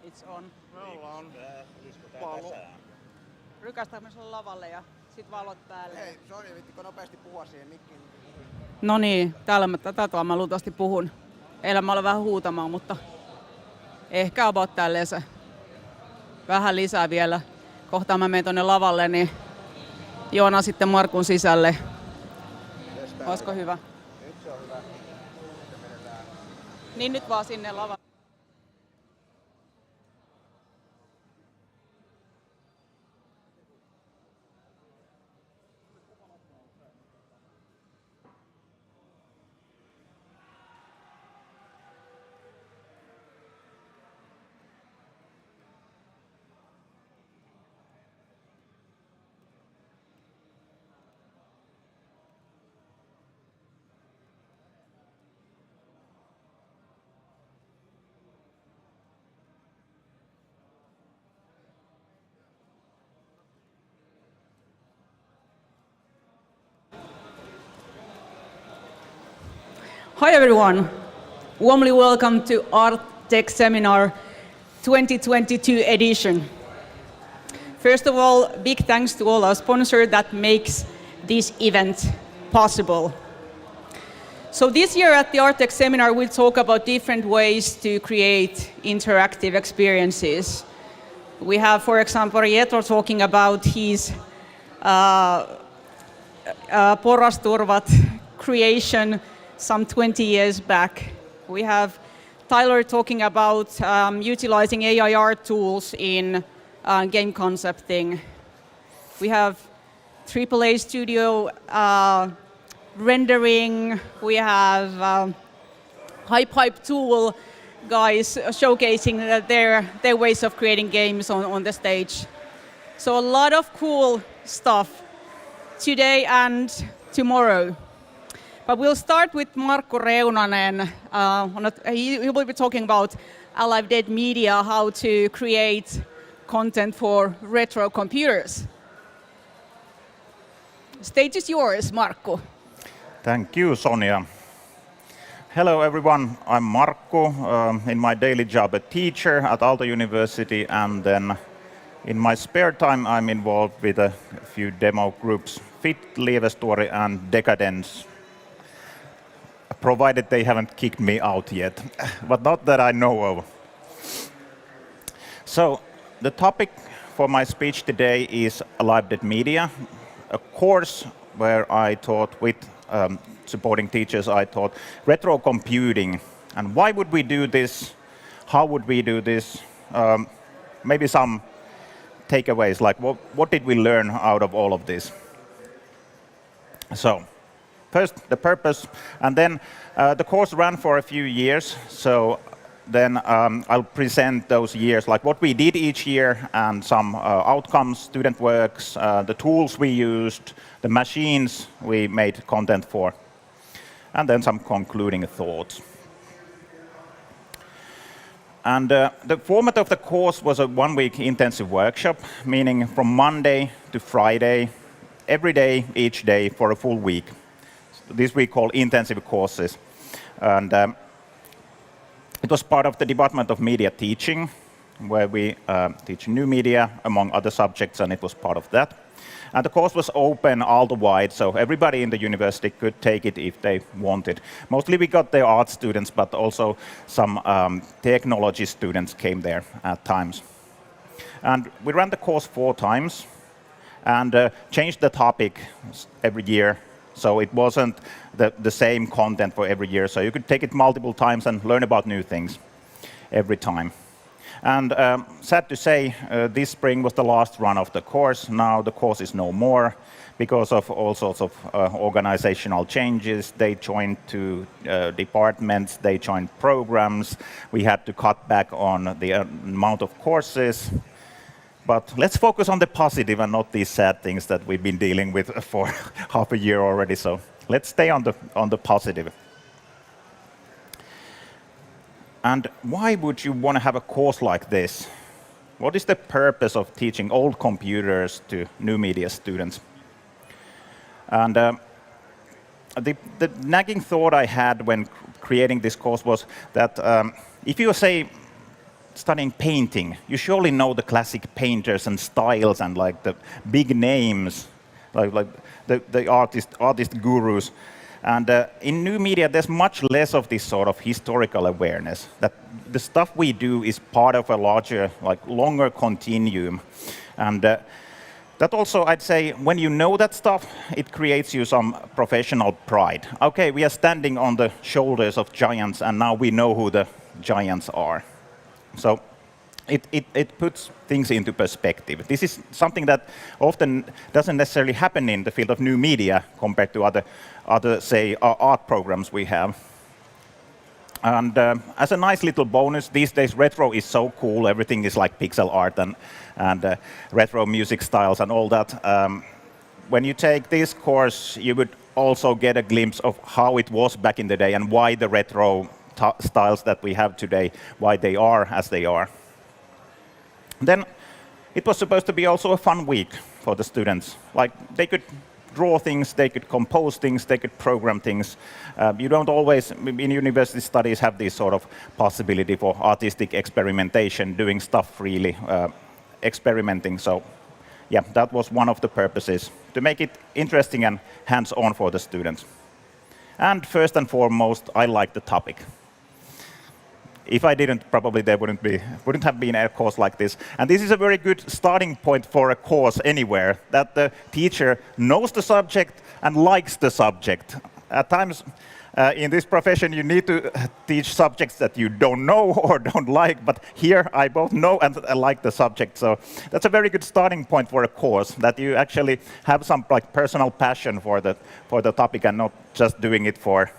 It's on. Me ollaan. Rykästääkö sulle lavalle ja sit valot päälle? Hei, Soni, vittikö nopeasti puhua siihen mikkiin? No niin, tätä mä luultavasti puhun. Eilen mä olen vähän huutamaan, mutta ehkä about tälleen se. Vähän lisää vielä. Kohta mä menen tonne lavalle, niin Joona sitten Markun sisälle. Olisiko hyvä? Nyt se on hyvä. Niin nyt vaan sinne lavalle. Hi everyone, warmly welcome to ARTTECH Seminar 2022 edition. First of all, big thanks to all our sponsors that makes this event possible. So this year at the ARTTECH Seminar we'll talk about different ways to create interactive experiences. We have, for example, Rietro talking about his porrasturvat creation some 20 years back. We have Tyler talking about utilizing AI art tools in game concepting. We have AAA studio rendering. We have Hype tool guys showcasing their ways of creating games on the stage. So a lot of cool stuff today and tomorrow. But we'll start with Markku Reunanen. He will be talking about Alive Dead Media, how to create content for retro computers. Stage is yours, Markku. Thank you, Sonia. Hello, everyone. I'm Markku. In my daily job, a teacher at Aalto University, and then in my spare time, I'm involved with a few demo groups, Fit, Lievestory, and Decadence. Provided they haven't kicked me out yet, but not that I know of. So the topic for my speech today is Alive Dead Media, a course where I taught with supporting teachers, I taught retro computing. And why would we do this? How would we do this? Maybe some takeaways, like what did we learn out of all of this? So first, the purpose, and then the course ran for a few years, so then I'll present those years, like what we did each year and some outcomes, student works, the tools we used, the machines we made content for, and then some concluding thoughts. And the format of the course was a one-week intensive workshop, meaning from Monday to Friday, every day, each day, for a full week. This we call intensive courses. And it was part of the Department of Media Teaching, where we teach new media, among other subjects, and it was part of that. And the course was open Aalto-wide, so everybody in the university could take it if they wanted. Mostly we got the art students, but also some technology students came there at times. And we ran the course 4 times and changed the topic every year. So it wasn't the same content for every year. So you could take it multiple times and learn about new things every time. And sad to say, this spring was the last run of the course. Now the course is no more because of all sorts of organizational changes. They joined 2 departments, they joined programs. We had to cut back on the amount of courses. But let's focus on the positive and not these sad things that we've been dealing with for half a year already. So let's stay on the positive. And why would you want to have a course like this? What is the purpose of teaching old computers to new media students? And the nagging thought I had when creating this course was that if you say studying painting, you surely know the classic painters and styles and like the big names, like the artist gurus. And in new media, there's much less of this sort of historical awareness, that the stuff we do is part of a larger, like longer continuum. And that also, I'd say, when you know that stuff, it creates you some professional pride. Okay, we are standing on the shoulders of giants, and now we know who the giants are. So it puts things into perspective. This is something that often doesn't necessarily happen in the field of new media compared to other say, art programs we have. And as a nice little bonus, these days retro is so cool. Everything is like pixel art and retro music styles and all that. When you take this course, you would also get a glimpse of how it was back in the day and why the retro styles that we have today, why they are as they are. Then it was supposed to be also a fun week for the students. Like they could draw things, they could compose things, they could program things. You don't always, in university studies, have this sort of possibility for artistic experimentation, doing stuff freely, experimenting. So yeah, that was one of the purposes, to make it interesting and hands-on for the students. And first and foremost, I like the topic. If I didn't, probably there wouldn't have been a course like this. And this is a very good starting point for a course anywhere, that the teacher knows the subject and likes the subject. At times in this profession, you need to teach subjects that you don't know or don't like, but here I both know and I like the subject. So that's a very good starting point for a course, that you actually have some like personal passion for the topic and not just doing it for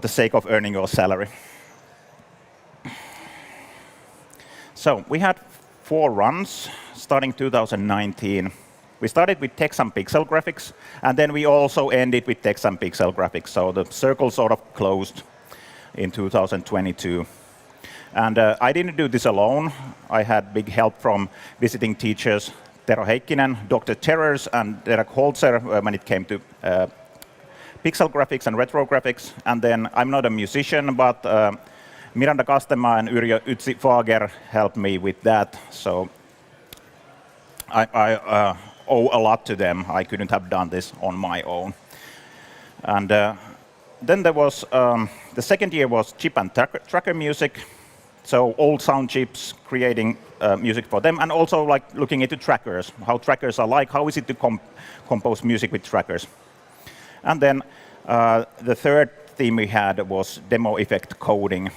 the sake of earning your salary. So we had 4 runs starting 2019. We started with text and pixel graphics, and then we also ended with text and pixel graphics. So the circle sort of closed in 2022. And I didn't do this alone. I had big help from visiting teachers Tero Heikkinen, Dr. Terrors, and Derek Holzer when it came to pixel graphics and retro graphics. And then I'm not a musician, but Miranda Kastema and Yrjö Ytsi Fager helped me with that, so I owe a lot to them. I couldn't have done this on my own. And then there was, the second year was chip and tracker music, so old sound chips, creating music for them, and also like looking into trackers, how trackers are like, how is it to compose music with trackers. And then the third theme we had was demo effect coding.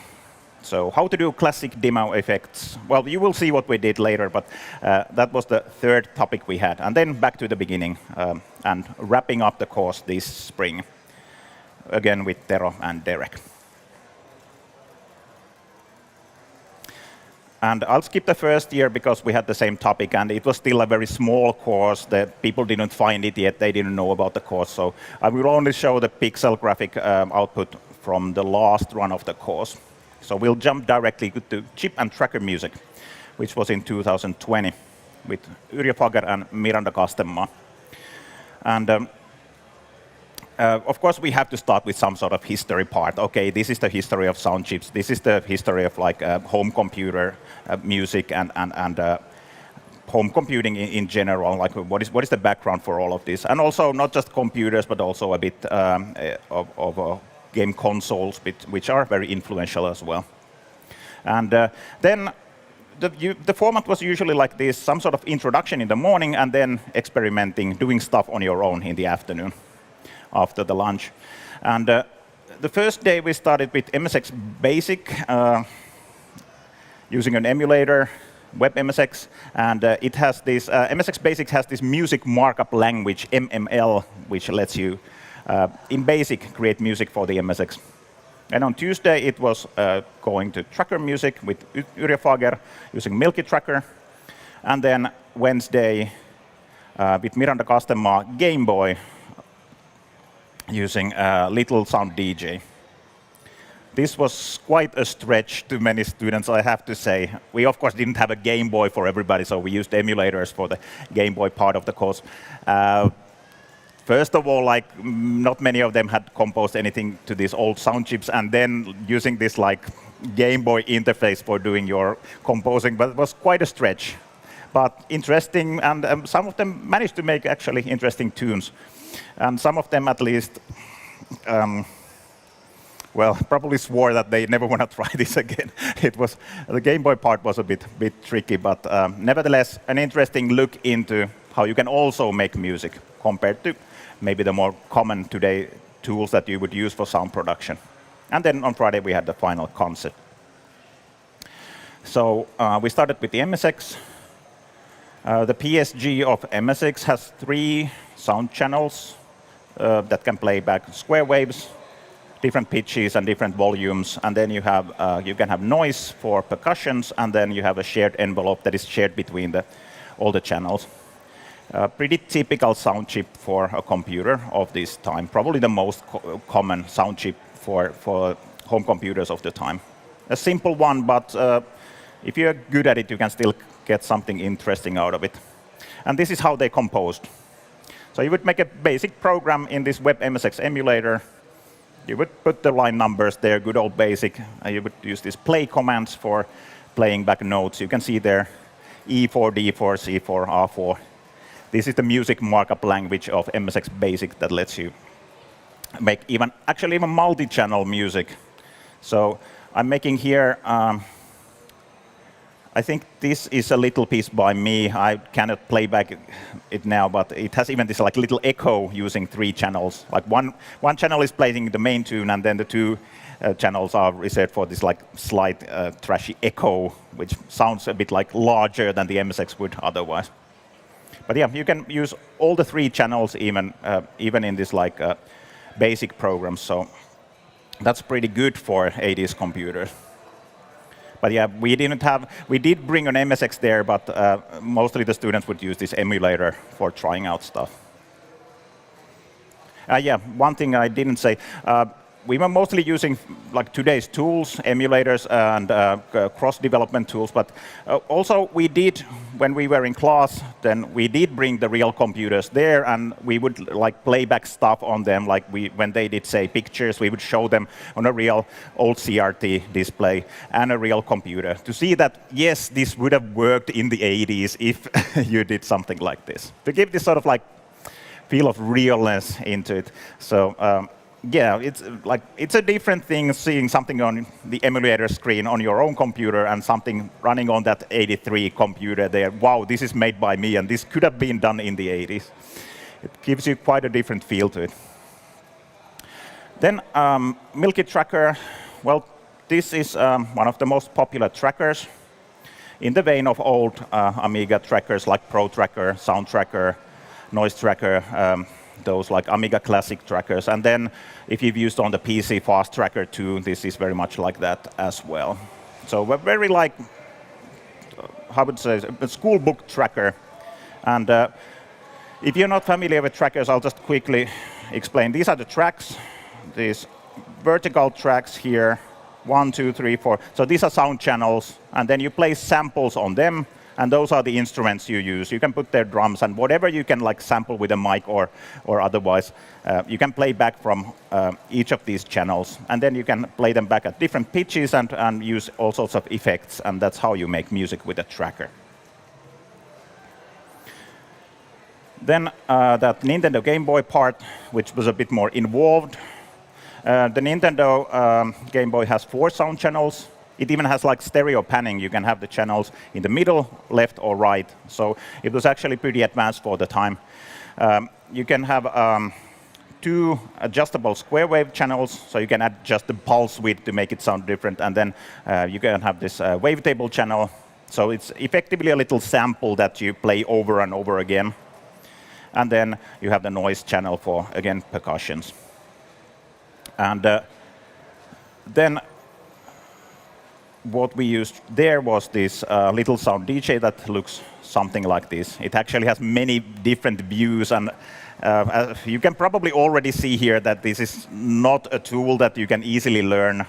So how to do classic demo effects. Well, you will see what we did later, but that was the third topic we had. And then back to the beginning and wrapping up the course this spring, again with Tero and Derek. And I'll skip the first year because we had the same topic, and it was still a very small course. The people didn't find it yet, they didn't know about the course. So I will only show the pixel graphic output from the last run of the course. So we'll jump directly to chip and tracker music, which was in 2020 with Yrjö Fager and Miranda Kastema. And of course, we have to start with some sort of history part. Okay, this is the history of sound chips. This is the history of like home computer music and home computing in general. Like what is the background for all of this? And also not just computers, but also a bit of game consoles, which are very influential as well. And then the format was usually like this, some sort of introduction in the morning and then experimenting, doing stuff on your own in the afternoon after the lunch. And the first day we started with MSX Basic, using an emulator, Web MSX, and it has this, MSX Basic has this music markup language, MML, which lets you in BASIC create music for the MSX. And on Tuesday it was going to tracker music with Yrjö Fager using Milky Tracker. And then Wednesday with Miranda Kastema Game Boy using Little Sound DJ. This was quite a stretch to many students, I have to say. We of course didn't have a Game Boy for everybody, so we used emulators for the Game Boy part of the course. First of all, like not many of them had composed anything to these old sound chips, and then using this like Game Boy interface for doing your composing, but it was quite a stretch. But interesting, and some of them managed to make actually interesting tunes. And some of them at least, well, probably swore that they never want to try this again. The Game Boy part was a bit tricky, but nevertheless, an interesting look into how you can also make music compared to maybe the more common today tools that you would use for sound production. And then on Friday, we had the final concert. So we started with the MSX. The PSG of MSX has 3 sound channels that can play back square waves, different pitches and different volumes, and then you can have noise for percussions, and then you have a shared envelope that is shared between all the channels. Pretty typical sound chip for a computer of this time, probably the most common sound chip for home computers of the time. A simple one, but if you're good at it, you can still get something interesting out of it. And this is how they composed. So you would make a basic program in this web MSX emulator. You would put the line numbers there, good old basic. You would use these play commands for playing back notes. You can see there E4, D4, C4, R4. This is the music markup language of MSX Basic that lets you make even multi-channel music. So I'm making here, I think this is a little piece by me. I cannot play back it now, but it has even this like little echo using 3 channels. Like one channel is playing the main tune, and then the 2 channels are reserved for this like slight trashy echo, which sounds a bit like larger than the MSX would otherwise. But yeah, you can use all the 3 channels even in this like basic program. So that's pretty good for 80s computers. But yeah, we did bring an MSX there, but mostly the students would use this emulator for trying out stuff. Yeah, one thing I didn't say, we were mostly using like today's tools, emulators and cross-development tools, but also we did, when we were in class, then we did bring the real computers there, and we would like play back stuff on them, like when they did say pictures, we would show them on a real old CRT display and a real computer to see that, yes, this would have worked in the 80s if you did something like this, to give this sort of like feel of realness into it. So yeah, it's a different thing seeing something on the emulator screen on your own computer and something running on that 83 computer there. Wow, this is made by me, and this could have been done in the 80s. It gives you quite a different feel to it. Then Milky Tracker. Well, this is one of the most popular trackers in the vein of old Amiga trackers like Pro Tracker, Sound Tracker, Noise Tracker, those like Amiga Classic trackers. And then if you've used on the PC Fast Tracker 2, this is very much like that as well. So we're very like, how would I say, a school book tracker. And if you're not familiar with trackers, I'll just quickly explain. These are the tracks, these vertical tracks here, 1, 2, 3, 4. So these are sound channels, and then you play samples on them. And those are the instruments you use. You can put their drums and whatever you can like sample with a mic or otherwise. You can play back from each of these channels. And then you can play them back at different pitches and use all sorts of effects. And that's how you make music with a tracker. Then that Nintendo Game Boy part, which was a bit more involved. The Nintendo Game Boy has 4 sound channels. It even has like stereo panning. You can have the channels in the middle, left, or right. So it was actually pretty advanced for the time. You can have 2 adjustable square wave channels, so you can adjust the pulse width to make it sound different. And then you can have this wavetable channel. So it's effectively a little sample that you play over and over again. And then you have the noise channel for, again, percussions. And then what we used there was this little sound DJ that looks something like this. It actually has many different views, and you can probably already see here that this is not a tool that you can easily learn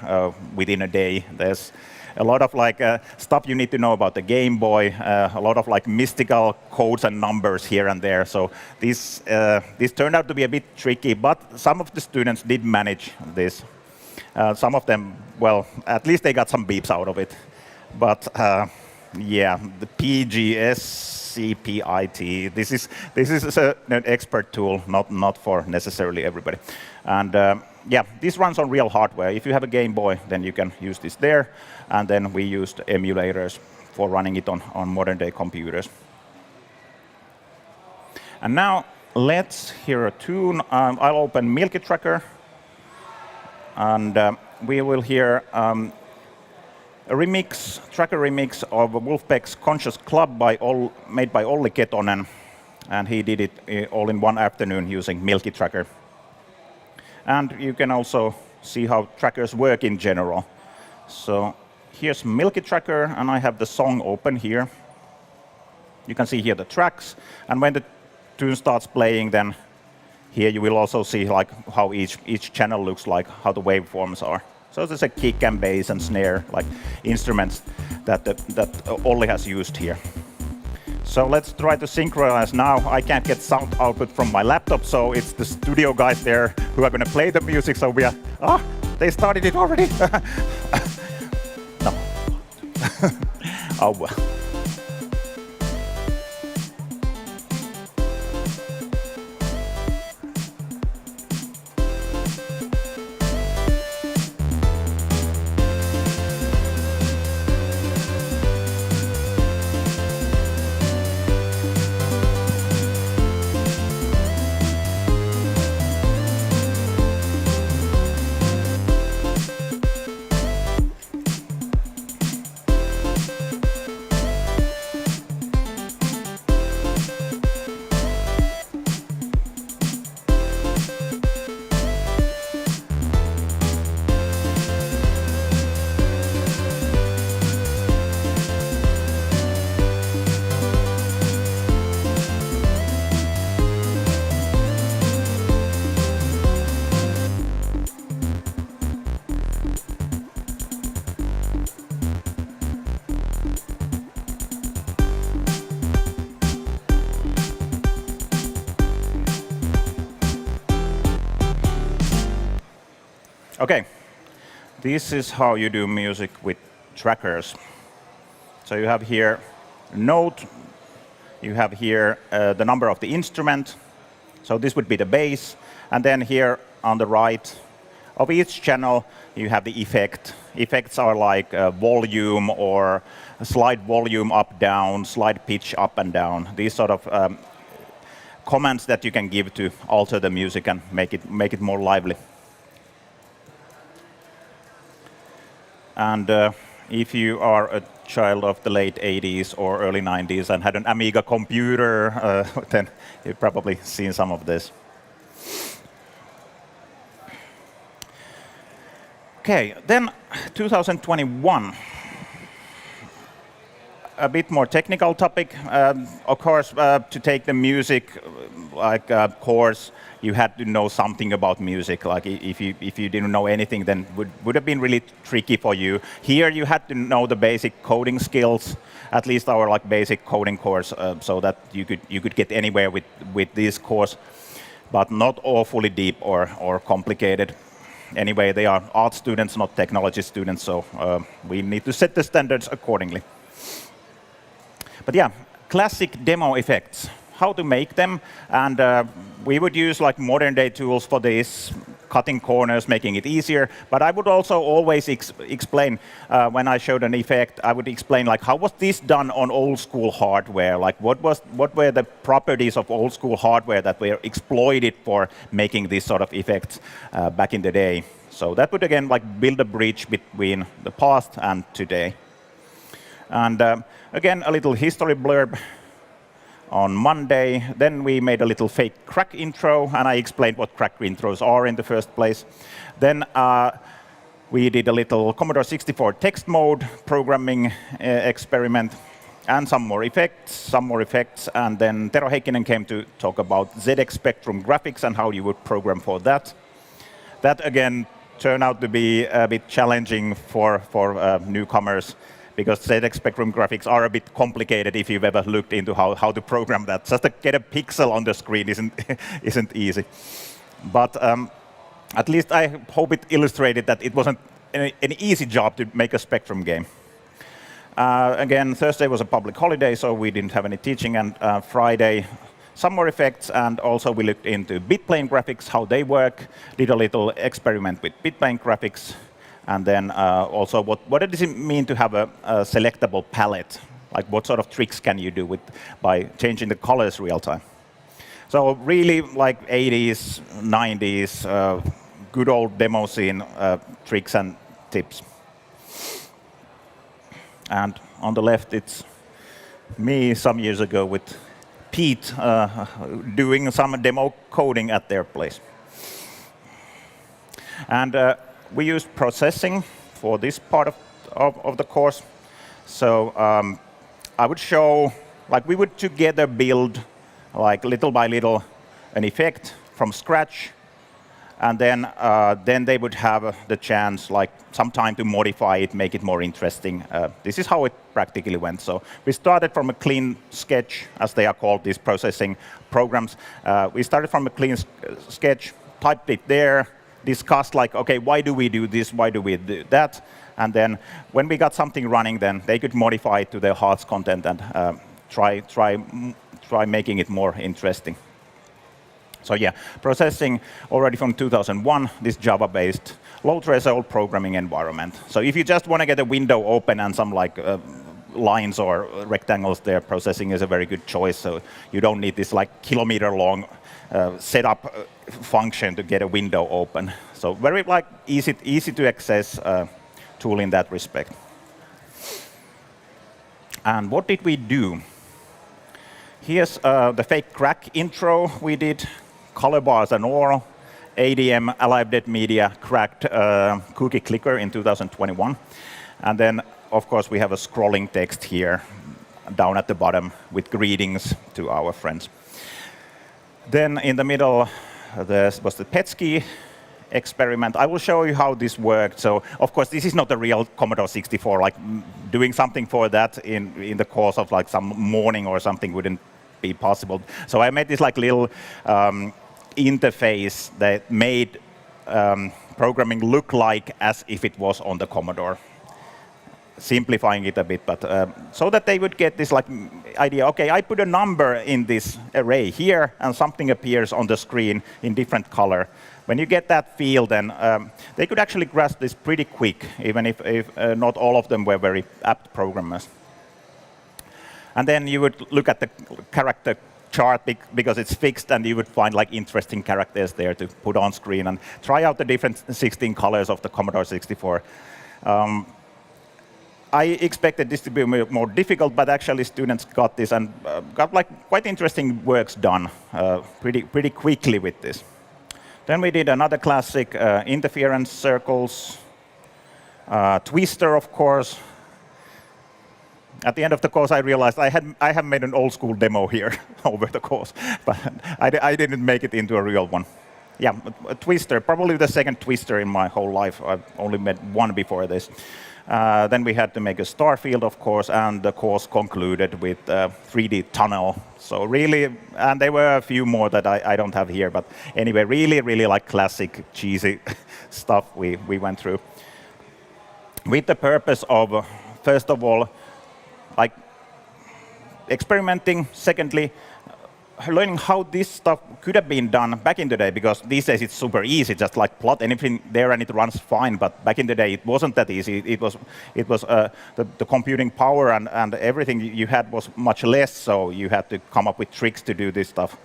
within a day. There's a lot of like stuff you need to know about the Game Boy, a lot of like mystical codes and numbers here and there. So this turned out to be a bit tricky, but some of the students did manage this. Some of them, well, at least they got some beeps out of it. But yeah, the PGSCPIT, this is an expert tool, not for necessarily everybody. And yeah, this runs on real hardware. If you have a Game Boy, then you can use this there. And then we used emulators for running it on modern-day computers. And now let's hear a tune. I'll open Milky Tracker, and we will hear a tracker remix of Wolfpack's Conscious Club made by Olli Ketonen, and he did it all in one afternoon using Milky Tracker. And you can also see how trackers work in general. So here's Milky Tracker, and I have the song open here. You can see here the tracks, and when the tune starts playing, then here you will also see like how each channel looks like, how the waveforms are. So there's a kick and bass and snare, like instruments that Olli has used here. So let's try to synchronize now. I can't get sound output from my laptop, so it's the studio guys there who are going to play the music. So we are, they started it already. No. Oh well. Okay, this is how you do music with trackers. So you have here a note, you have here the number of the instrument, so this would be the bass, and then here on the right of each channel you have the effect. Effects are like volume or slide volume up, down, slide pitch up and down, these sort of commands that you can give to alter the music and make it more lively. And if you are a child of the late 80s or early 90s and had an Amiga computer, then you've probably seen some of this. Okay, then 2021. A bit more technical topic. Of course, to take the music course, you had to know something about music. Like if you didn't know anything, then would have been really tricky for you. Here you had to know the basic coding skills, at least our basic coding course, so that you could get anywhere with this course, but not awfully deep or complicated. Anyway, they are art students, not technology students, so we need to set the standards accordingly. But yeah, classic demo effects. How to make them, and we would use modern day tools for this, cutting corners, making it easier. But I would also always explain when I showed an effect, I would explain how was this done on old school hardware? What were the properties of old school hardware that were exploited for making this sort of effects back in the day? So that would again build a bridge between the past and today. And again, a little history blurb. On Monday, then we made a little fake crack intro, and I explained what crack intros are in the first place. Then we did a little Commodore 64 text mode programming experiment, and some more effects, and then Tero Heikkinen came to talk about ZX Spectrum graphics and how you would program for that. That again turned out to be a bit challenging for newcomers, because ZX Spectrum graphics are a bit complicated if you've ever looked into how to program that. Just to get a pixel on the screen isn't easy. But At least I hope it illustrated that it wasn't an easy job to make a Spectrum game. Again, Thursday was a public holiday, so we didn't have any teaching, and Friday, some more effects, and also we looked into bitplane graphics, how they work, did a little experiment with bitplane graphics, and then also what does it mean to have a selectable palette? Like what sort of tricks can you do by changing the colors real time? So really like 80s, 90s, good old demo scene tricks and tips. And on the left, it's me some years ago with Pete doing some demo coding at their place. And we used processing for this part of the course. So I would show, like we would together build, like little by little, an effect from scratch. And then they would have the chance, like some time to modify it, make it more interesting. This is how it practically went. So we started from a clean sketch, as they are called, these processing programs. We started from a clean sketch, typed it there, discussed like, okay, why do we do this? Why do we do that? And then when we got something running, then they could modify it to their heart's content and try making it more interesting. So yeah, processing already from 2001, this Java-based low-threshold programming environment. So if you just want to get a window open and some like lines or rectangles there, processing is a very good choice. So you don't need this like kilometer-long setup function to get a window open. So very like easy to access tool in that respect. And what did we do? Here's the fake crack intro we did. Color bars and all, ADM, Alive Dead Media, cracked cookie clicker in 2021. And then, of course, we have a scrolling text here down at the bottom with greetings to our friends. Then in the middle, there was the Petsky experiment. I will show you how this worked. So, of course, this is not a real Commodore 64. Like doing something for that in the course of like some morning or something wouldn't be possible. So I made this like little interface that made programming look like as if it was on the Commodore. Simplifying it a bit, but so that they would get this like idea, okay, I put a number in this array here, and something appears on the screen in different color. When you get that feel, then they could actually grasp this pretty quick, even if not all of them were very apt programmers. And then you would look at the character chart because it's fixed, and you would find like interesting characters there to put on screen and try out the different 16 colors of the Commodore 64. I expected this to be more difficult, but actually students got this and got like quite interesting works done pretty quickly with this. Then we did another classic, interference circles, Twister, of course. At the end of the course, I realized I have made an old school demo here over the course, but I didn't make it into a real one. Yeah, a Twister, probably the second Twister in my whole life. I've only made one before this. Then we had to make a star field, of course, and the course concluded with 3D tunnel. So really, and there were a few more that I don't have here, but anyway, really like classic cheesy stuff we went through. With the purpose of, first of all, like experimenting, secondly, learning how this stuff could have been done back in the day, because these days it's super easy, just like plot anything there and it runs fine. But back in the day, it wasn't that easy. It was the computing power and everything you had was much less, so you had to come up with tricks to do this stuff.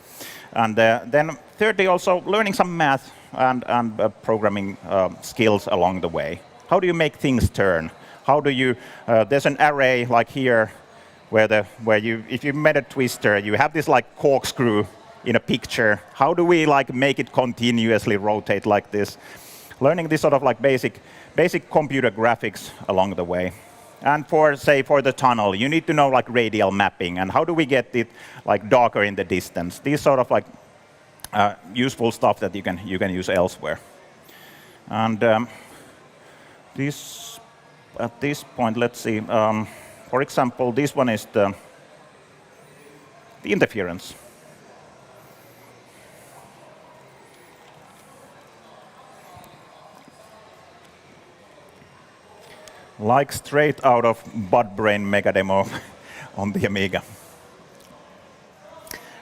And then thirdly, also learning some math and programming skills along the way. How do you make things turn? How do you? There's an array like here, where you, if you made a twister, you have this like corkscrew in a picture. How do we like make it continuously rotate like this? Learning this sort of like basic computer graphics along the way. And for the tunnel, you need to know like radial mapping and how do we get it like darker in the distance. These sort of like useful stuff that you can use elsewhere. And at this point, let's see. For example, this one is the interference. Like straight out of Bud Brain Mega Demo on the Amiga.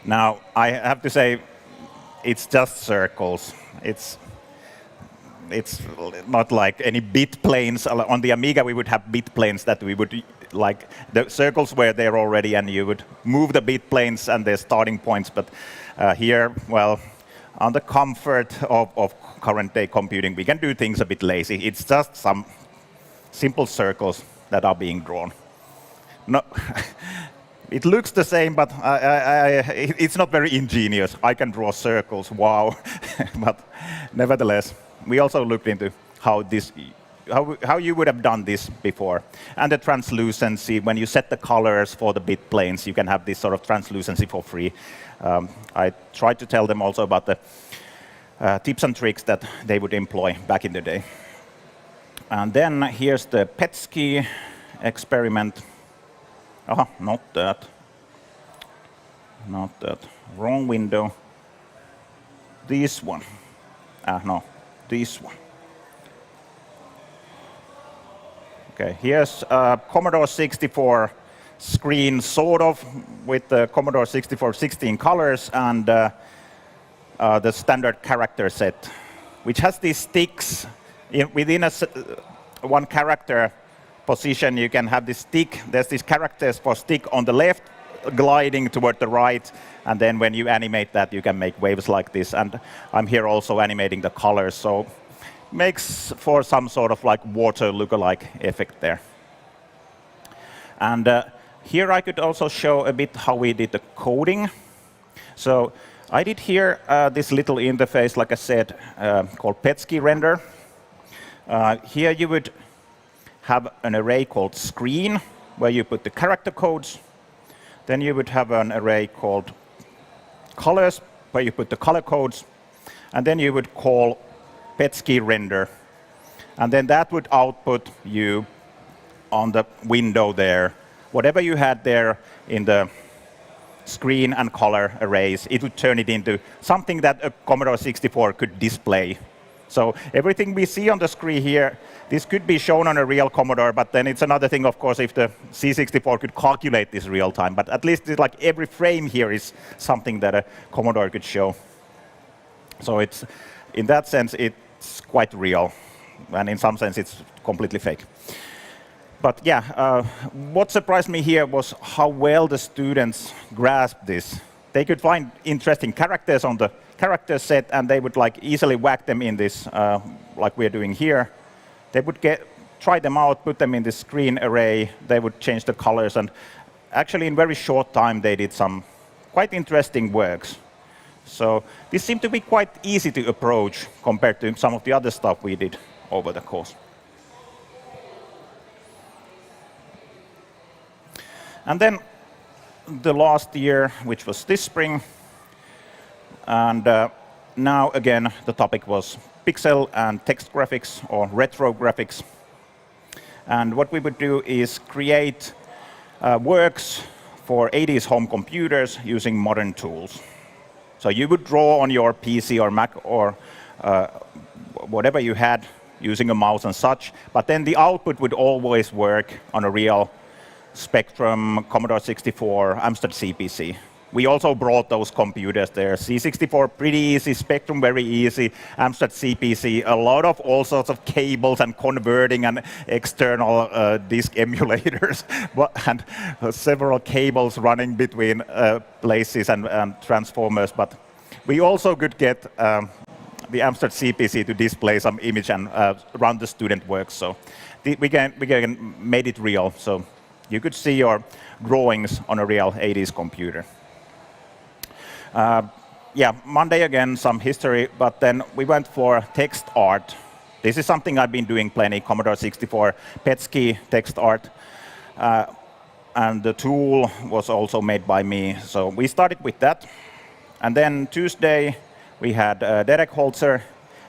Now, I have to say, it's just circles. It's not like any bit planes. On the Amiga, we would have bit planes that we would, like, the circles were there already, and you would move the bit planes and their starting points. But here, well, on the comfort of current day computing, we can do things a bit lazy. It's just some simple circles that are being drawn. No, it looks the same, but it's not very ingenious. I can draw circles, wow. But nevertheless, we also looked into how you would have done this before. And the translucency, when you set the colors for the bit planes, you can have this sort of translucency for free. I tried to tell them also about the tips and tricks that they would employ back in the day. And then here's the Petsky experiment. Oh, not that. Not that. Wrong window. This one. No, this one. Okay, here's Commodore 64 screen, sort of, with the Commodore 64 16 colors and the standard character set, which has these sticks. Within one character position, you can have this stick. There's these characters for stick on the left, gliding toward the right, and then when you animate that, you can make waves like this. And I'm here also animating the colors, so makes for some sort of like water look-alike effect there. And here I could also show a bit how we did the coding. So I did here this little interface, like I said, called Petsky render. Here you would have an array called screen, where you put the character codes. Then you would have an array called colors, where you put the color codes. And then you would call Petsky render. And then that would output you on the window there. Whatever you had there in the screen and color arrays, it would turn it into something that a Commodore 64 could display. So everything we see on the screen here, this could be shown on a real Commodore, but then it's another thing, of course, if the C64 could calculate this real time. But at least it's like every frame here is something that a Commodore could show. So it's, in that sense, it's quite real. And in some sense, it's completely fake. But yeah, what surprised me here was how well the students grasped this. They could find interesting characters on the character set, and they would like easily whack them in this, like we're doing here. They would try them out, put them in the screen array. They would change the colors, and actually in very short time they did some quite interesting works. So this seemed to be quite easy to approach compared to some of the other stuff we did over the course. And then the last year, which was this spring, and now again the topic was pixel and text graphics, or retro graphics. And what we would do is create works for 80s home computers using modern tools. So you would draw on your PC or Mac or whatever you had using a mouse and such, but then the output would always work on a real Spectrum, Commodore 64, Amstrad CPC. We also brought those computers there. C64, pretty easy. Spectrum, very easy. Amstrad CPC, a lot of all sorts of cables and converting and external disk emulators, and several cables running between places and transformers. But we also could get the Amstrad CPC to display some image and run the student work. So we made it real. So you could see your drawings on a real 80s computer. Yeah, Monday again, some history, but then we went for text art. This is something I've been doing plenty, Commodore 64, Petsky text art. And the tool was also made by me. So we started with that. And then Tuesday, we had Derek Holzer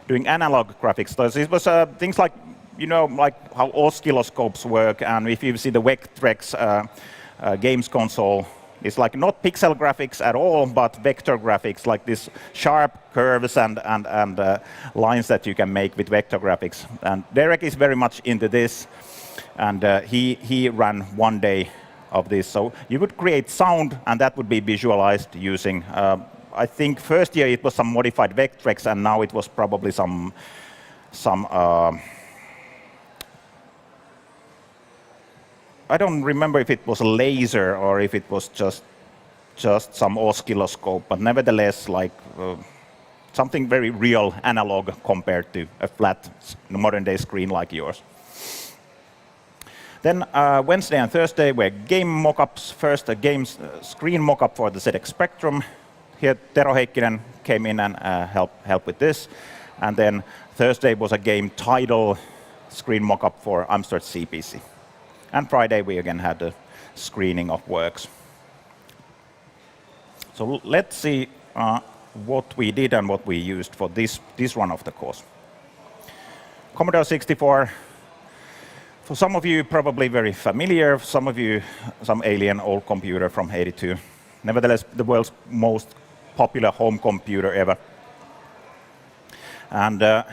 doing analog graphics. So this was things like, you know, like how oscilloscopes work, and if you see the Vectrex games console, it's like not pixel graphics at all, but vector graphics, like this sharp curves and lines that you can make with vector graphics. And Derek is very much into this. And he ran one day of this. So you would create sound, and that would be visualized using, I think first year it was some modified Vectrex, and now it was probably some I don't remember if it was a laser or if it was just some oscilloscope, but nevertheless, like something very real analog compared to a flat modern-day screen like yours. Then Wednesday and Thursday were game mockups. First, a game screen mockup for the ZX Spectrum. Here, Tero Heikkinen came in and helped with this. And then Thursday was a game title screen mockup for Amstrad CPC. And Friday, we again had a screening of works. So let's see what we did and what we used for this run of the course. Commodore 64, for some of you, probably very familiar. Some of you, some alien old computer from '82. Nevertheless, the world's most popular home computer ever. And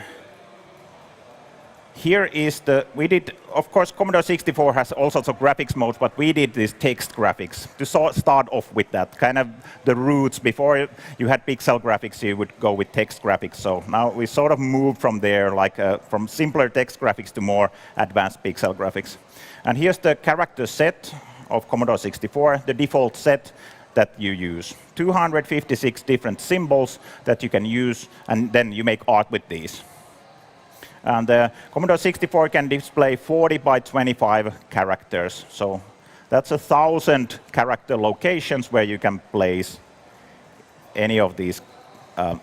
here is we did, of course, Commodore 64 has all sorts of graphics modes, but we did this text graphics to start off with that, kind of the roots. Before you had pixel graphics, you would go with text graphics. So now we sort of moved from there, like from simpler text graphics to more advanced pixel graphics. And here's the character set of Commodore 64, the default set that you use. 256 different symbols that you can use, and then you make art with these. And Commodore 64 can display 40 by 25 characters. So that's 1,000 character locations where you can place any of these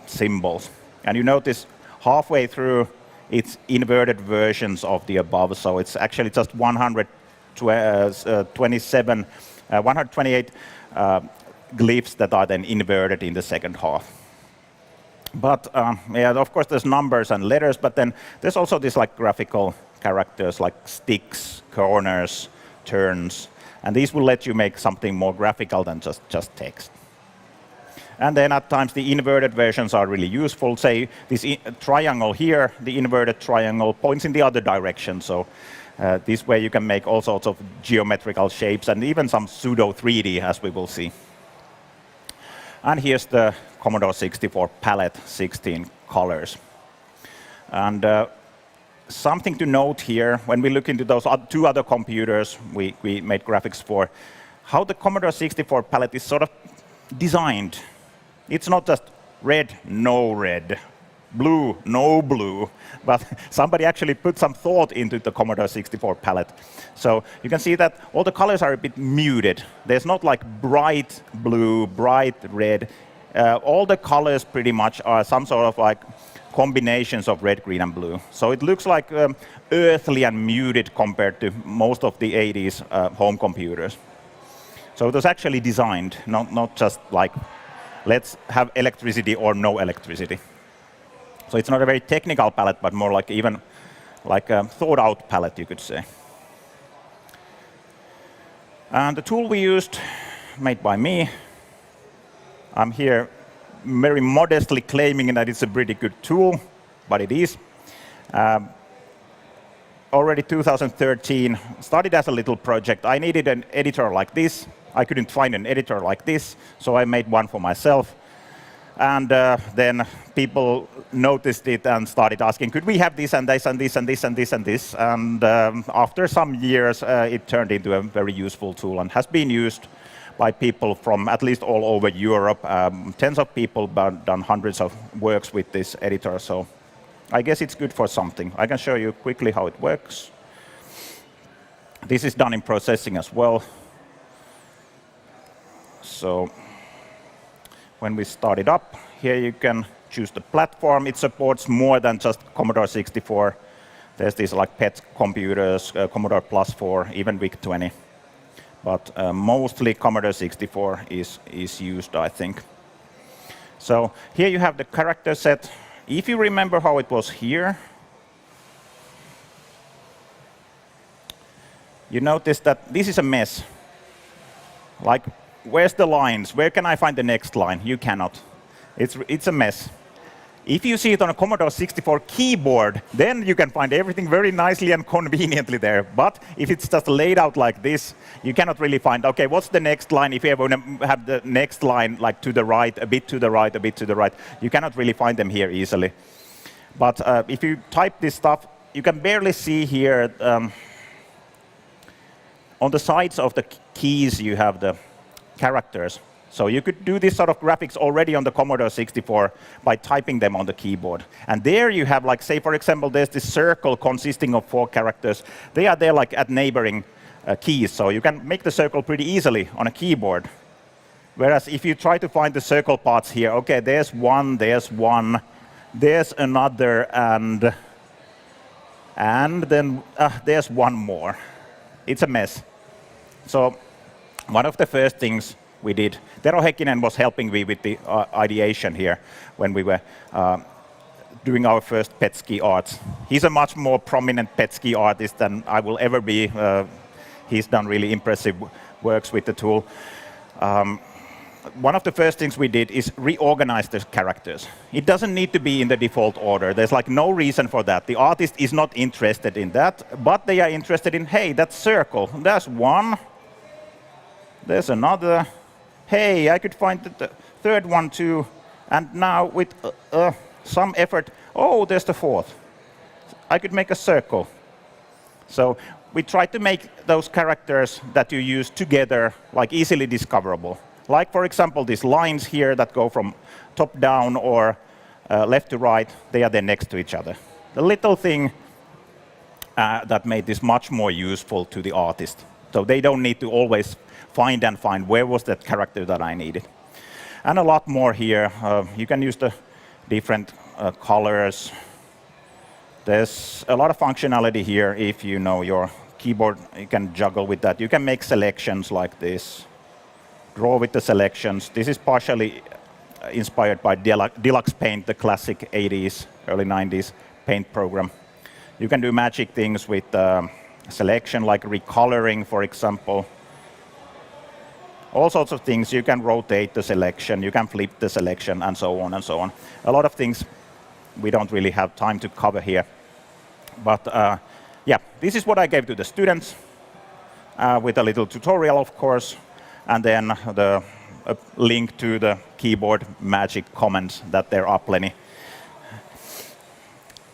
symbols. And you notice halfway through, it's inverted versions of the above. So it's actually just 128 glyphs that are then inverted in the second half. But yeah, of course, there's numbers and letters, but then there's also these like graphical characters like sticks, corners, turns, and these will let you make something more graphical than just text. And then at times the inverted versions are really useful. Say this triangle here, the inverted triangle points in the other direction. So this way you can make all sorts of geometrical shapes and even some pseudo 3D, as we will see. And here's the Commodore 64 palette, 16 colors. And something to note here, when we look into those two other computers we made graphics for, how the Commodore 64 palette is sort of designed. It's not just red, no red, blue, no blue, but somebody actually put some thought into the Commodore 64 palette. So you can see that all the colors are a bit muted. There's not like bright blue, bright red. All the colors pretty much are some sort of like combinations of red, green, and blue. So it looks like earthly and muted compared to most of the 80s home computers. So it was actually designed, not just like, let's have electricity or no electricity. So it's not a very technical palette, but more like even like a thought-out palette, you could say. And the tool we used, made by me, I'm here very modestly claiming that it's a pretty good tool, but it is. Already 2013, started as a little project. I needed an editor like this. I couldn't find an editor like this, so I made one for myself. And then people noticed it and started asking, could we have this and this and this and this and this and this? And after some years, it turned into a very useful tool and has been used by people from at least all over Europe. Tens of people have done hundreds of works with this editor. So I guess it's good for something. I can show you quickly how it works. This is done in processing as well. So when we start it up, here you can choose the platform. It supports more than just Commodore 64. There's these like pet computers, Commodore Plus 4, even VIC-20. But mostly Commodore 64 is used, I think. So here you have the character set. If you remember how it was here, you notice that this is a mess. Like, where's the lines? Where can I find the next line? You cannot. It's a mess. If you see it on a Commodore 64 keyboard, then you can find everything very nicely and conveniently there. But if it's just laid out like this, you cannot really find, okay, what's the next line? If you ever have the next line like to the right, a bit to the right, a bit to the right, you cannot really find them here easily. But if you type this stuff, you can barely see here. On the sides of the keys, you have the characters. So you could do this sort of graphics already on the Commodore 64 by typing them on the keyboard. And there you have, like, say, for example, there's this circle consisting of 4 characters. They are there like at neighboring keys, so you can make the circle pretty easily on a keyboard. Whereas if you try to find the circle parts here, okay, there's one, there's another, and then there's one more. It's a mess. So one of the first things we did, Tero Heikkinen was helping me with the ideation here when we were doing our first pet ski arts. He's a much more prominent pet ski artist than I will ever be. He's done really impressive works with the tool. One of the first things we did is reorganize the characters. It doesn't need to be in the default order. There's like no reason for that. The artist is not interested in that, but they are interested in, hey, that circle, there's one, there's another. Hey, I could find the third one too. And now with some effort, oh, there's the fourth. I could make a circle. So we tried to make those characters that you use together like easily discoverable. Like, for example, these lines here that go from top down or left to right, they are there next to each other. The little thing that made this much more useful to the artist. So they don't need to always find where was that character that I needed. And a lot more here. You can use the different colors. There's a lot of functionality here. If you know your keyboard, you can juggle with that. You can make selections like this. Draw with the selections. This is partially inspired by Deluxe Paint, the classic 80s, early 90s paint program. You can do magic things with selection, like recoloring, for example. All sorts of things. You can rotate the selection, you can flip the selection, and so on and so on. A lot of things we don't really have time to cover here. But yeah, this is what I gave to the students with a little tutorial, of course, and then the link to the keyboard magic comments that there are plenty.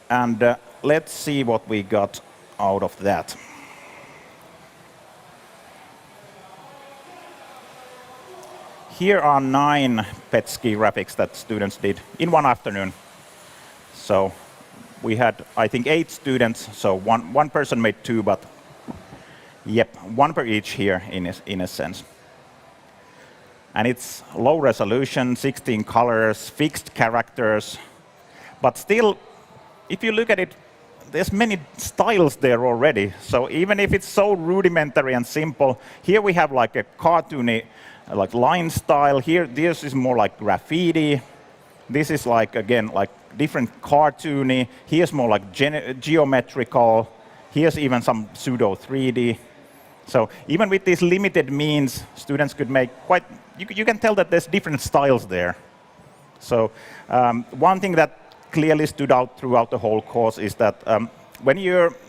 And let's see what we got out of that. Here are 9 pet ski graphics that students did in one afternoon. So we had, I think, 8 students, so one person made 2, but yep, 1 per each here in a sense. And it's low resolution, 16 colors, fixed characters, but still, if you look at it, there's many styles there already. So even if it's so rudimentary and simple, here we have like a cartoony like line style. Here, this is more like graffiti. This is like, again, like different cartoony. Here's more like geometrical. Here's even some pseudo 3D. So even with these limited means, students could make quite, you can tell that there's different styles there. So one thing that clearly stood out throughout the whole course is that when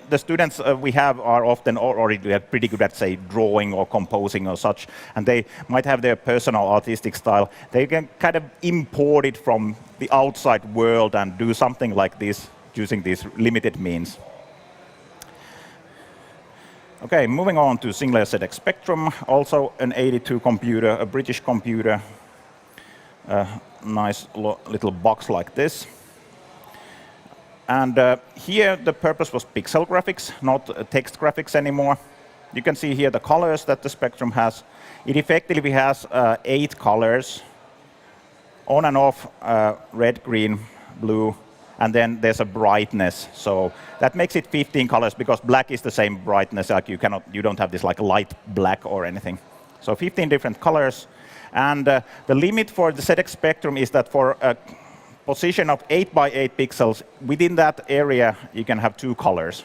the students we have are often already pretty good at, say, drawing or composing or such, and they might have their personal artistic style. They can kind of import it from the outside world and do something like this using these limited means. Okay, moving on to single-layer ZX Spectrum, also an 82 computer, a British computer, a nice little box like this. And here the purpose was pixel graphics, not text graphics anymore. You can see here the colors that the Spectrum has. It effectively has 8 colors, on and off, red, green, blue, and then there's a brightness. So that makes it 15 colors because black is the same brightness. Like you don't have this like light black or anything. So 15 different colors. And the limit for the ZX Spectrum is that for a position of 8 by 8 pixels, within that area, you can have 2 colors.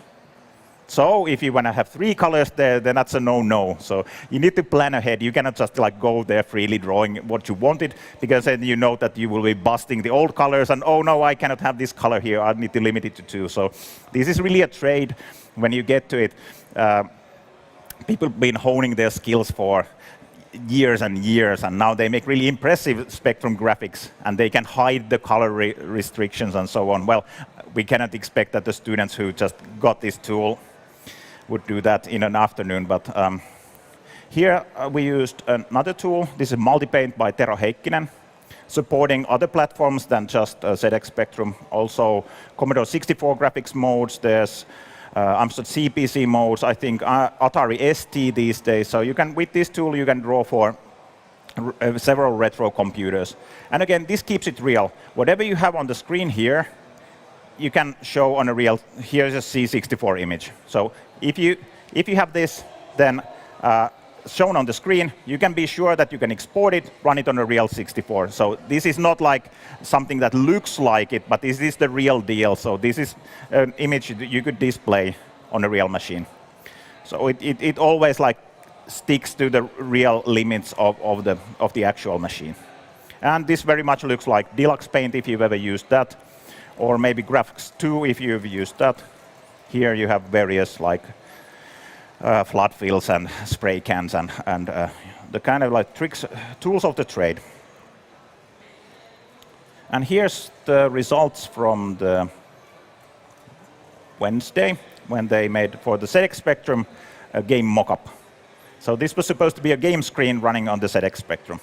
So if you want to have 3 colors there, then that's a no-no. So you need to plan ahead. You cannot just like go there freely drawing what you wanted, because then you know that you will be busting the old colors, and oh no, I cannot have this color here. I need to limit it to 2. So this is really a trade when you get to it. People have been honing their skills for years and years, and now they make really impressive spectrum graphics, and they can hide the color restrictions and so on. Well, we cannot expect that the students who just got this tool would do that in an afternoon, but here we used another tool. This is Multipaint by Tero Heikkinen, supporting other platforms than just ZX Spectrum. Also Commodore 64 graphics modes, there's Amstrad CPC modes, I think Atari ST these days. So you can, with this tool, you can draw for several retro computers. And again, this keeps it real. Whatever you have on the screen here, you can show on a real, here's a C64 image. So if you have this, then shown on the screen, you can be sure that you can export it, run it on a real 64. So this is not like something that looks like it, but this is the real deal. So this is an image that you could display on a real machine. So it always like sticks to the real limits of the actual machine. And this very much looks like Deluxe Paint if you've ever used that, or maybe Graphics 2 if you've used that. Here you have various like flood fills and spray cans and the kind of like tricks, tools of the trade. And here's the results from the Wednesday when they made for the ZX Spectrum a game mockup. So this was supposed to be a game screen running on the ZX Spectrum.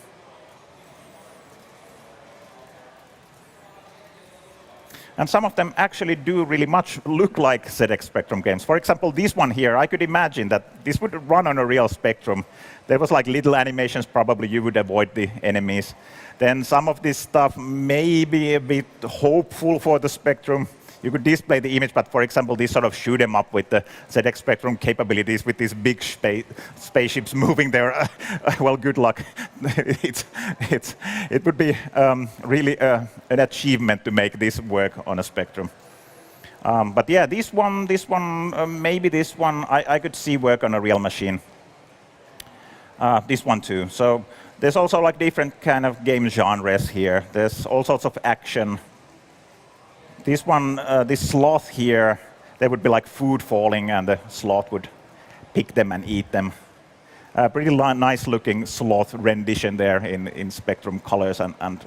And some of them actually do really much look like ZX Spectrum games. For example, this one here, I could imagine that this would run on a real Spectrum. There was like little animations, probably you would avoid the enemies. Then some of this stuff may be a bit hopeful for the Spectrum. You could display the image, but for example, this sort of shoot 'em up with the ZX Spectrum capabilities with these big spaceships moving there. Well, good luck. It would be really an achievement to make this work on a Spectrum. But yeah, this one, maybe this one, I could see work on a real machine. This one too. So there's also like different kind of game genres here. There's all sorts of action. This one, this sloth here, there would be like food falling, and the sloth would pick them and eat them. Pretty nice looking sloth rendition there in Spectrum colors and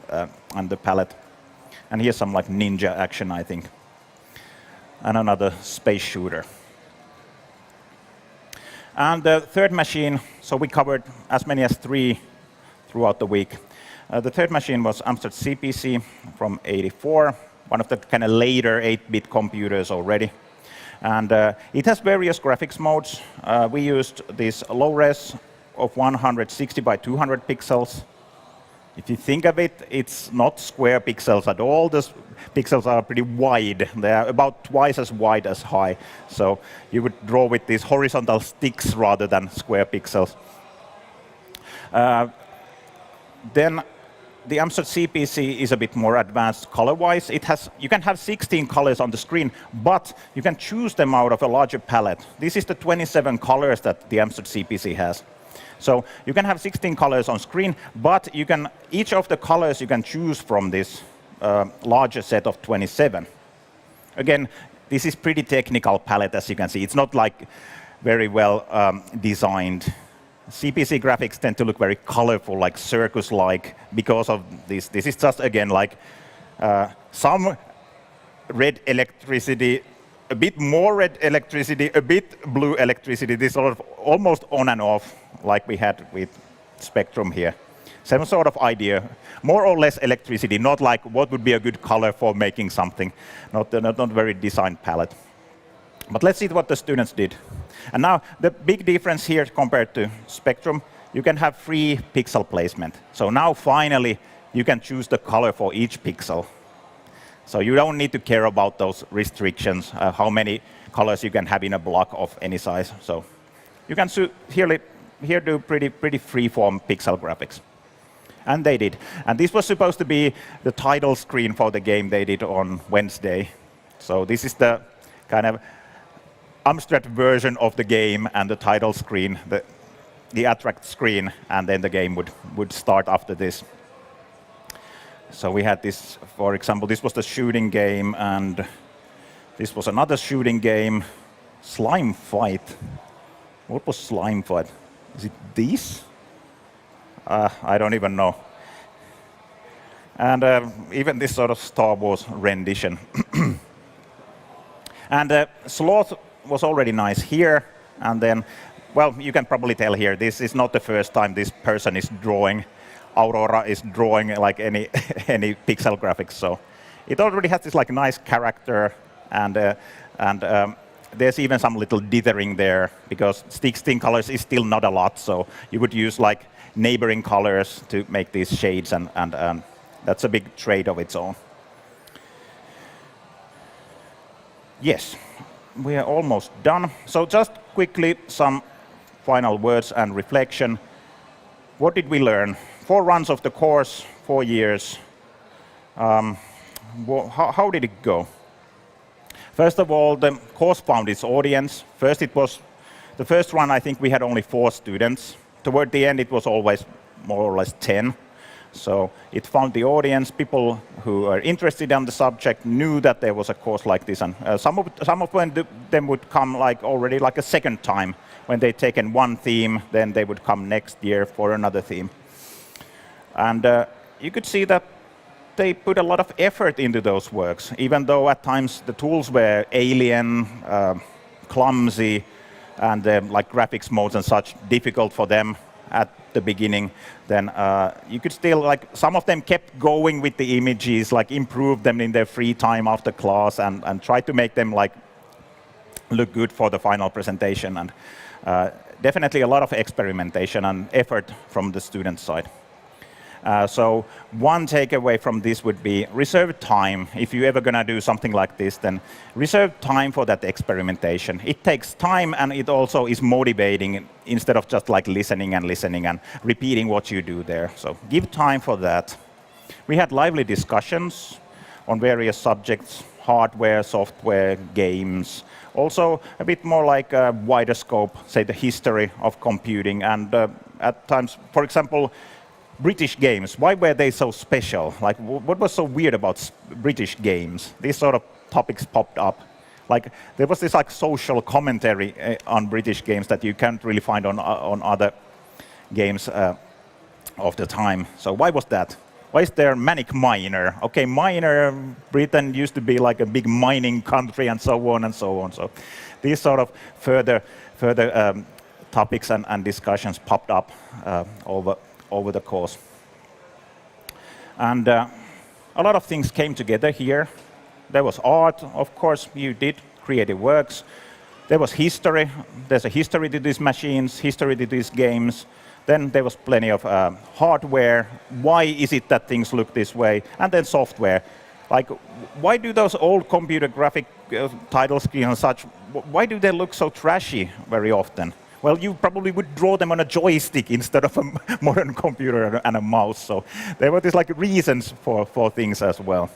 the palette. And here's some like ninja action, I think. And another space shooter. And the third machine, so we covered as many as 3 throughout the week. The third machine was Amstrad CPC from '84. One of the kind of later 8-bit computers already. And it has various graphics modes. We used this low res of 160 by 200 pixels. If you think of it, it's not square pixels at all. The pixels are pretty wide. They are about twice as wide as high. So you would draw with these horizontal sticks rather than square pixels. Then the Amstrad CPC is a bit more advanced color-wise. You can have 16 colors on the screen, but you can choose them out of a larger palette. This is the 27 colors that the Amstrad CPC has. So you can have 16 colors on screen, but each of the colors you can choose from this larger set of 27. Again, this is pretty technical palette, as you can see. It's not like very well designed. CPC graphics tend to look very colorful, like circus-like, because of this. This is just, again, like some red electricity, a bit more red electricity, a bit blue electricity, this sort of almost on and off, like we had with Spectrum here. Same sort of idea. More or less electricity, not like what would be a good color for making something. Not very designed palette. But let's see what the students did. And now, the big difference here compared to Spectrum, you can have free pixel placement. So now, finally, you can choose the color for each pixel. So you don't need to care about those restrictions, how many colors you can have in a block of any size. So you can here do pretty free-form pixel graphics. And they did. And this was supposed to be the title screen for the game they did on Wednesday. So this is the kind of abstract version of the game and the title screen, the attract screen, and then the game would start after this. So we had this, for example, this was the shooting game, and this was another shooting game, Slime Fight. What was Slime Fight? Is it this? I don't even know. And even this sort of Star Wars rendition. And Sloth was already nice here, and then, well, you can probably tell here, this is not the first time this person is drawing. Aurora is drawing like any any pixel graphics, so it already has this like nice character, and there's even some little dithering there because 16 colors is still not a lot, so you would use like neighboring colors to make these shades, and that's a big trade of its own. Yes, we are almost done. So just quickly some final words and reflection. What did we learn? 4 runs of the course, 4 years. How did it go? First of all, the course found its audience. First, it was the first run. I think we had only 4 students. Toward the end, it was always more or less 10. So it found the audience. People who are interested in the subject knew that there was a course like this, and some of them would come like already like a second time when they'd taken one theme. Then they would come next year for another theme. And you could see that they put a lot of effort into those works, even though at times the tools were alien, clumsy, and like graphics modes and such difficult for them at the beginning. Then you could still, like, some of them kept going with the images, like improve them in their free time after class, and try to make them like look good for the final presentation. And definitely a lot of experimentation and effort from the student side. So one takeaway from this would be reserve time. If you're ever going to do something like this, then reserve time for that experimentation. It takes time, and it also is motivating instead of just like listening and repeating what you do there. So give time for that. We had lively discussions on various subjects, hardware, software, games. Also a bit more like a wider scope, say the history of computing, and at times, for example, British games, why were they so special? Like, what was so weird about British games? These sort of topics popped up. Like, there was this like social commentary on British games that you can't really find on other games of the time. So why was that? Why is there Manic Miner? Okay, Miner, Britain used to be like a big mining country, and so on and so on. So these sort of further topics and discussions popped up over the course. And a lot of things came together here. There was art, of course, you did creative works. There was history. There's a history to these machines, history to these games. Then there was plenty of hardware. Why is it that things look this way? And then software. Like, why do those old computer graphic title screens and such, why do they look so trashy very often? Well, you probably would draw them on a joystick instead of a modern computer and a mouse. So there were these like reasons for things as well.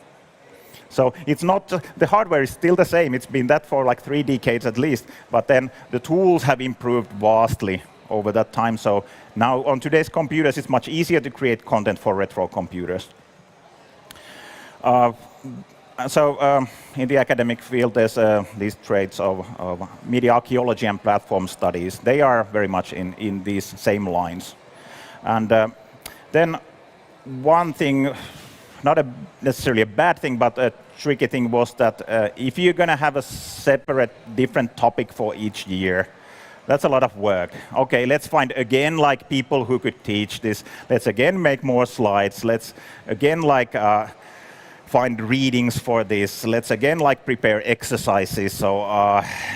So it's not, the hardware is still the same. It's been that for like 3 decades at least. But then the tools have improved vastly over that time. So now on today's computers, it's much easier to create content for retro computers. So in the academic field, there's these traits of media archaeology and platform studies. They are very much in these same lines. And then one thing, not necessarily a bad thing, but a tricky thing was that if you're going to have a separate, different topic for each year, that's a lot of work. Okay, let's find again like people who could teach this. Let's again make more slides. Let's again like find readings for this. Let's again like prepare exercises. So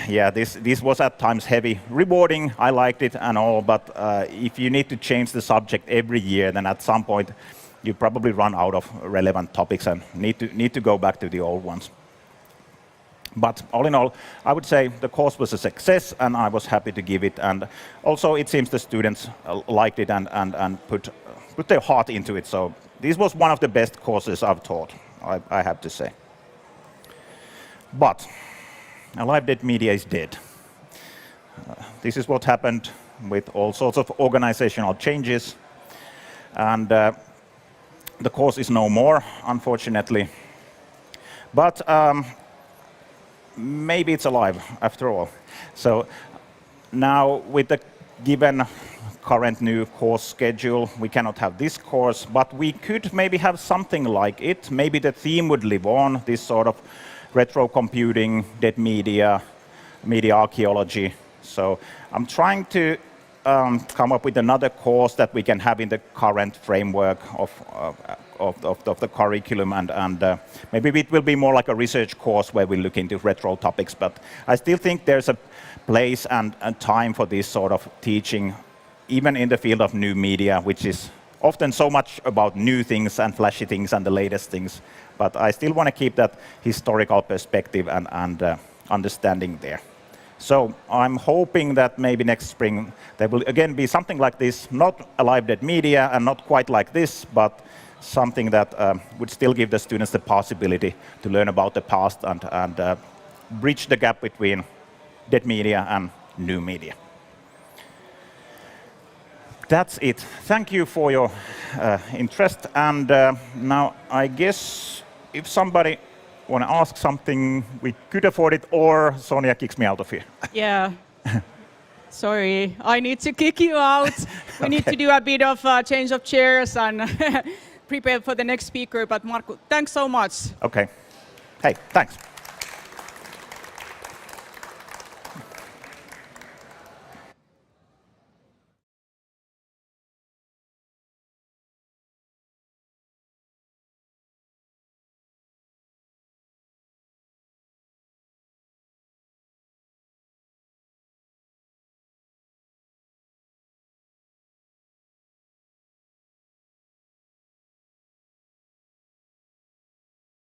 yeah, this was at times heavy. Rewarding, I liked it and all, but if you need to change the subject every year, then at some point you probably run out of relevant topics and need to go back to the old ones. But all in all, I would say the course was a success, and I was happy to give it. And also, it seems the students liked it and put their heart into it. So this was one of the best courses I've taught, I have to say. But Alive Dead Media is dead. This is what happened with all sorts of organizational changes. And the course is no more, unfortunately. But maybe it's alive after all. So now with the given current new course schedule, we cannot have this course, but we could maybe have something like it. Maybe the theme would live on, this sort of retro computing, dead media, media archaeology. So I'm trying to come up with another course that we can have in the current framework of the curriculum, and maybe it will be more like a research course where we look into retro topics, but I still think there's a place and time for this sort of teaching, even in the field of new media, which is often so much about new things and flashy things and the latest things, but I still want to keep that historical perspective and understanding there. So I'm hoping that maybe next spring there will again be something like this, not a live dead media and not quite like this, but something that would still give the students the possibility to learn about the past and bridge the gap between dead media and new media. That's it. Thank you for your interest. And now I guess if somebody want to ask something, we could afford it, or Sonia kicks me out of here. Yeah. Sorry, I need to kick you out. We need to do a bit of change of chairs and prepare for the next speaker. But Markku, thanks so much. Okay. Hey, thanks.